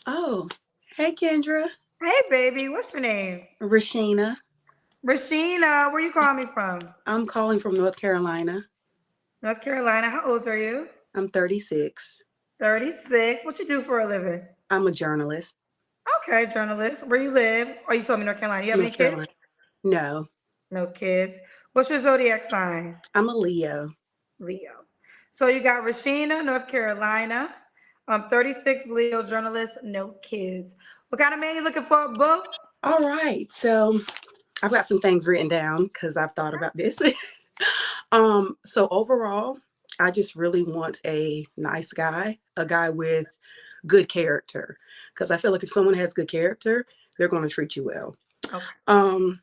Oh, hey Kendra, Hey, baby, what's your name? Rashina. Rashina, where you calling me from? I'm calling from North Carolina. North Carolina. How old are you? I'm 36. 36. What you do for a living? I'm a journalist. Okay, journalist. Where you live? Oh, you told me North Carolina. You have any North Carolina. kids? No, No kids. What's your zodiac sign? I'm a Leo. Leo. So you got Rashina, North Carolina. 36 Leo journalist, no kids. What kind of man you looking for, boo? All right, so I've got some things written down because I've thought about this. So overall, I just really want a nice guy, a guy with good character, because I feel like if someone has good character, they're going to treat you well. Okay. Um,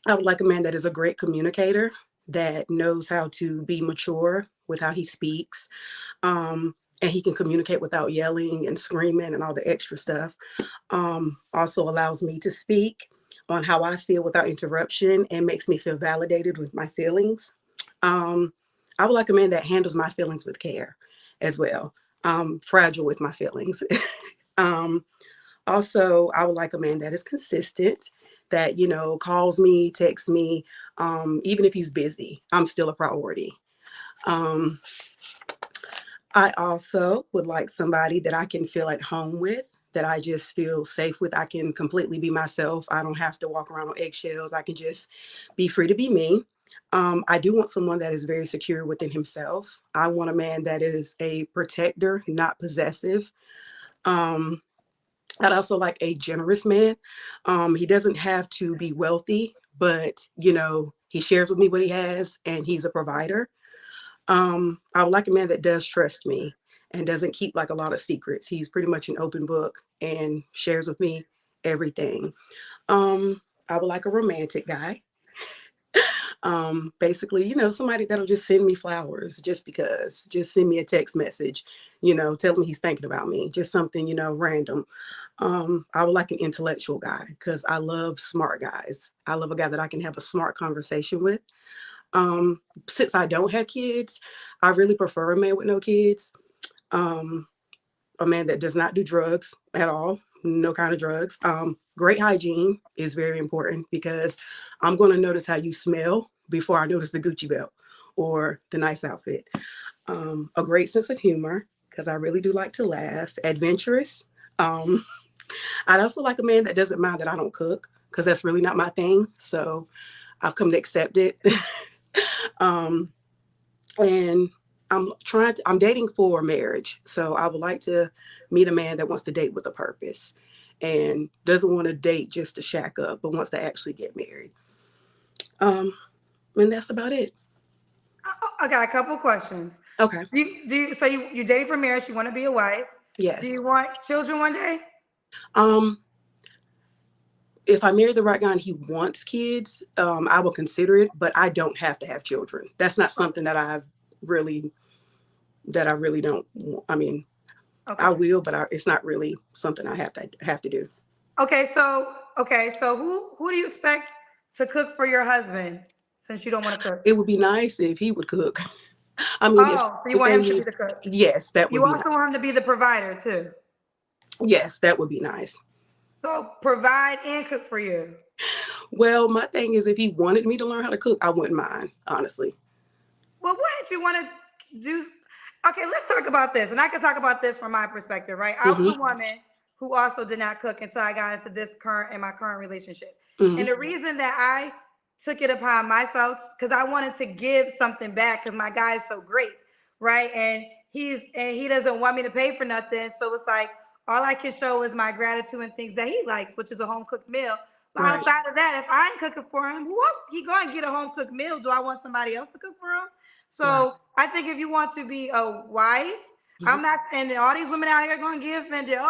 I would like a man that is a great communicator, that knows how to be mature with how he speaks, and he can communicate without yelling and screaming and all the extra stuff. Also allows me to speak on how I feel without interruption and makes me feel validated with my feelings. Um, I would like a man that handles my feelings with care as well. I'm fragile with my feelings. um, Also, I would like a man that is consistent, that, calls me, texts me, even if he's busy, I'm still a priority. Um, I also would like somebody that I can feel at home with, that I just feel safe with. I can completely be myself. I don't have to walk around on eggshells. I can just be free to be me. I do want someone that is very secure within himself. I want a man that is a protector, not possessive. Um, I'd also like a generous man. He doesn't have to be wealthy, but he shares with me what he has, and he's a provider. I would like a man that does trust me and doesn't keep like a lot of secrets. He's pretty much an open book and shares with me everything. I would like a romantic guy. Basically, somebody that'll just send me flowers just because, just send me a text message, tell me he's thinking about me, just something, random. I would like an intellectual guy because I love smart guys. I love a guy that I can have a smart conversation with. Since I don't have kids, I really prefer a man with no kids. Um, a man that does not do drugs at all, no kind of drugs. Great hygiene is very important because I'm going to notice how you smell before I notice the Gucci belt or the nice outfit. A great sense of humor because I really do like to laugh. Adventurous. Um, I'd also like a man that doesn't mind that I don't cook because that's really not my thing. So I've come to accept it. um, and I'm dating for marriage. So I would like to meet a man that wants to date with a purpose and doesn't want to date just to shack up, but wants to actually get married. Um, and that's about it. I got a couple questions. Okay. So you're dating for marriage? You want to be a wife? Do you Yes. want children one day? Um, if I marry the right guy and he wants kids, I will consider it, but I don't have to have children. That's not something really, that I really don't want. I mean, I Okay. will, but it's not really something I have to do. Okay. So who do you expect to cook for your husband since you don't want to cook? It would be nice if he would cook. I mean, if Oh, so you the want him thing to be is, the cook. yes, that would You be nice. also want him to be the provider too. Yes, that would be nice. So provide and cook for you. Well, my thing is, if he wanted me to learn how to cook, I wouldn't mind, honestly. Well, wouldn't you want to do? Okay, let's talk about this, and I can talk about this from my perspective, right? I was Hmm. a woman who also did not cook until I got into my current relationship, Hmm. and the reason that I took it upon myself because I wanted to give something back because my guy is so great, right? And he doesn't want me to pay for nothing, so it's like all I can show is my gratitude and things that he likes, which is a home cooked meal. But Right. outside of that, if I ain't cooking for him, who else? He going to get a home cooked meal. Do I want somebody else to cook for him? Right. So I think if you want to be a wife, Hmm. I'm not saying that all these women out here gonna get offended. Oh,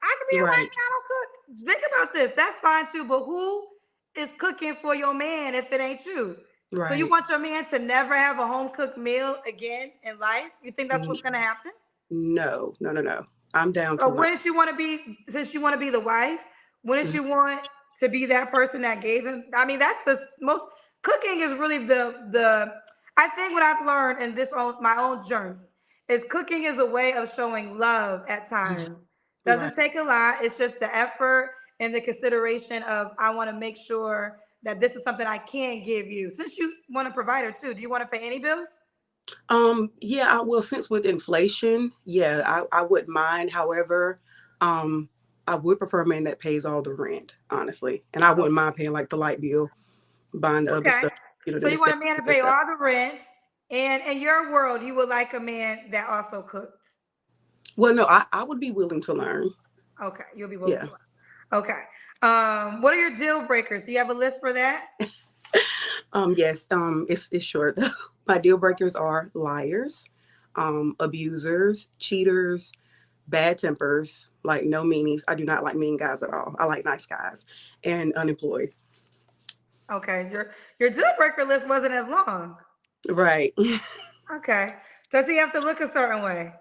I could be a wife Right. and I don't cook. Think about this. That's fine too. But who is cooking for your man if it ain't you? So you Right. want your man to never have a home cooked meal again in life? You think that's N- what's gonna happen? No, no, no, no. I'm down to Or learn. wouldn't you want to be since you want to be the wife? Wouldn't Mhm. you want to be that person that gave him? I mean, that's the most cooking is really the. I think what I've learned in my own journey is cooking is a way of showing love at Mhm. times Right. Doesn't take a lot. It's just the effort and the consideration of I want to make sure that this is something I can give you. Since you want a provider too, do you want to pay any bills? Yeah, I will. Since with inflation, yeah, I wouldn't mind. However, um, I would prefer a man that pays all the rent, honestly. And I Oh, wouldn't mind paying like the light bill, buying the other okay. stuff, So the you want necessities a man to and pay stuff. all the rent, and in your world, you would like a man that also cooks. Well, no, I would be willing to learn. Okay, you'll be willing Yeah. to learn. Okay. What are your deal breakers? Do you have a list for that? Yes, it's short though. My deal breakers are liars, abusers, cheaters, bad tempers, like no meanies. I do not like mean guys at all. I like nice guys and unemployed. Okay, your deal breaker list wasn't as long. Right. Okay. Does he have to look a certain way?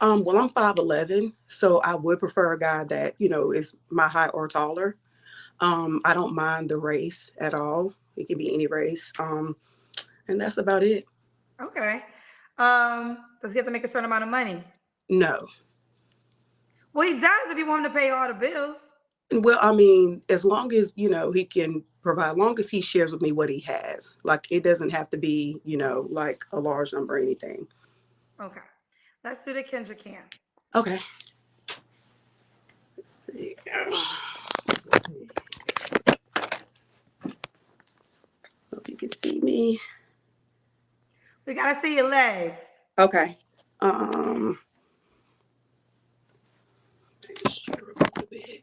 Well, I'm 5'11", so I would prefer a guy that, is my height or taller. I don't mind the race at all. It can be any race. And that's about it. Okay. Does he have to make a certain amount of money? No. Well, he does if you want him to pay all the bills. Well, I mean, as long as, he can provide, long as he shares with me what he has. Like, it doesn't have to be, like a large number or anything. Okay. Let's do the Kendra Cam. Okay. Let's see. Let's see. Hope you can see me. We gotta see your legs. Okay. Just a little bit.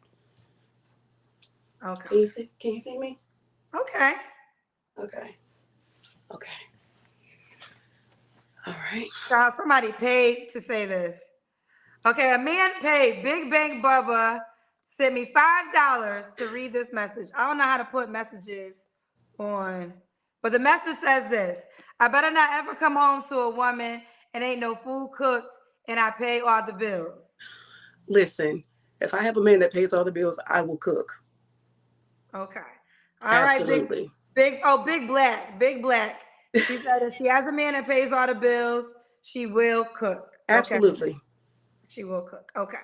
Okay. Can you see me? Okay. Okay. Okay. All right. Now, somebody paid to say this. Okay, a man paid Big Bang Bubba sent me $5 to read this message. I don't know how to put messages on, but the message says this: I better not ever come home to a woman and ain't no food cooked and I pay all the bills. Listen, if I have a man that pays all the bills, I will cook. Okay. All right, Absolutely. Big Black. Big Black. She said if she has a man that pays all the bills, she will cook. Okay. Absolutely. She will cook. Okay.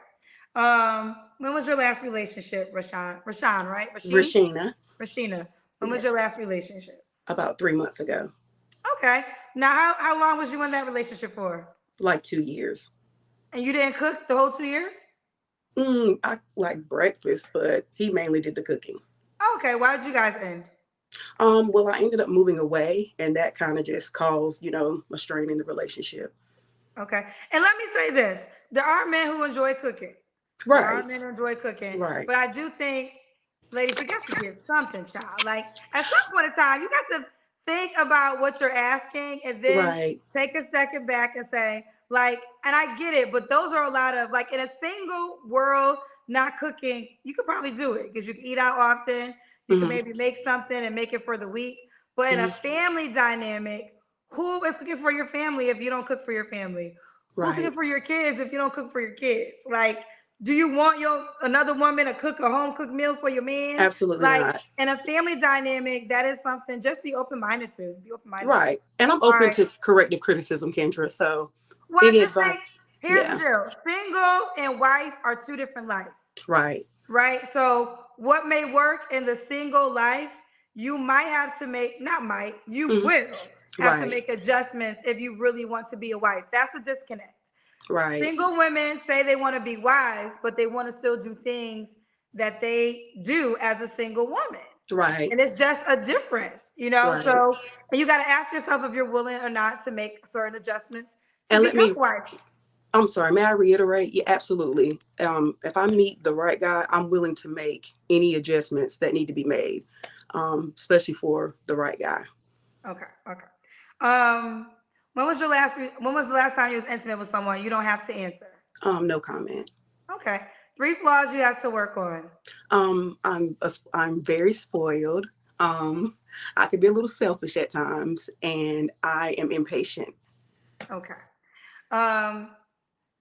When was your last relationship, Rashawn? Rashawn, right? Rashina. Rashina. When was Yes. your last relationship? About 3 months ago. Okay. Now, how long was you in that relationship for? Like 2 years. And you didn't cook the whole 2 years? I like breakfast, but he mainly did the cooking. Okay. Why did you guys end? Well, I ended up moving away, and that kind of just caused, a strain in the relationship. Okay. And let me say this: there are men who enjoy cooking. There are Right. men who enjoy cooking. Right. But I do think, ladies, you got to give something, child. Like at some point in time, you got to think about what you're asking and then Right. take a second back and say, like, and I get it, but those are a lot of like in a single world, not cooking, you could probably do it because you can eat out often. You can Mm-hmm. maybe make something and make it for the week. But in a family dynamic, who is cooking for your family if you don't cook for your family? Who's cooking Right. for your kids if you don't cook for your kids? Like, do you want another woman to cook a home cooked meal for your man? Absolutely Like not. in a family dynamic, that is something. Just be open minded to. Be open minded. Right. And I'm All open right. to corrective criticism, Kendra. So Well, I any just advice? think here's Yeah. the deal: single and wife are two different lives. Right. Right. So what may work in the single life, you might have to make, not might, you Mhm. will have to Right. make adjustments if you really want to be a wife. That's a disconnect. Right. Single women say they want to be wives, but they want to still do things that they do as a single woman. Right. And it's just a difference, you know? Right. So you got to ask yourself if you're willing or not to make certain adjustments to And let become me, wifey. I'm sorry, may I reiterate? Yeah, absolutely. If I meet the right guy, I'm willing to make any adjustments that need to be made, especially for the right guy. Okay. Okay. Um, when was the last time you was intimate with someone? You don't have to answer. No comment. Okay. 3 flaws you have to work on. I'm very spoiled. I could be a little selfish at times, and I am impatient. Okay.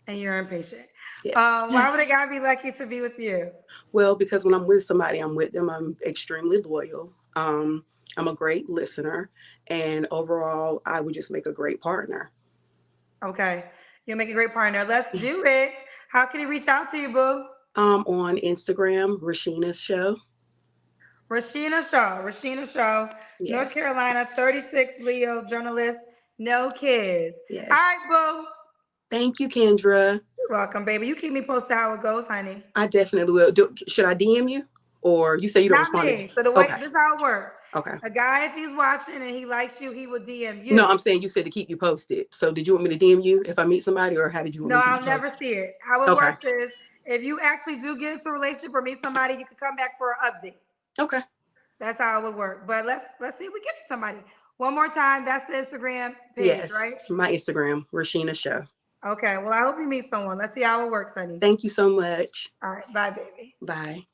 And you're impatient. Yes. Why would a guy be lucky to be with you? Well, because when I'm with somebody, I'm with them. I'm extremely loyal. I'm a great listener, and overall, I would just make a great partner. Okay. You'll make a great partner. Let's do it. How can he reach out to you, boo? On Instagram, Rashina's Show. Rashina Shaw, North Yes. Carolina, 36, Leo, journalist, no kids. Yes. All right, boo. Thank you, Kendra. You're welcome, baby. You keep me posted how it goes, honey. I definitely will. Should I DM you? Or you say you don't Not respond? me. So the way Okay. this is how it works. Okay. A guy, if he's watching and he likes you, he will DM you. No, I'm saying you said to keep you posted. So did you want me to DM you if I meet somebody, or how did you want No, me to keep I'll you never posted? see it. How it Okay. works is if you actually do get into a relationship or meet somebody, you can come back for an update. Okay. That's how it would work. But let's see if we get to somebody. One more time. That's the Instagram page, Yes. right? My Instagram, Rashina Show. Okay. Well, I hope you meet someone. Let's see how it works, honey. Thank you so much. All right. Bye, baby. Bye.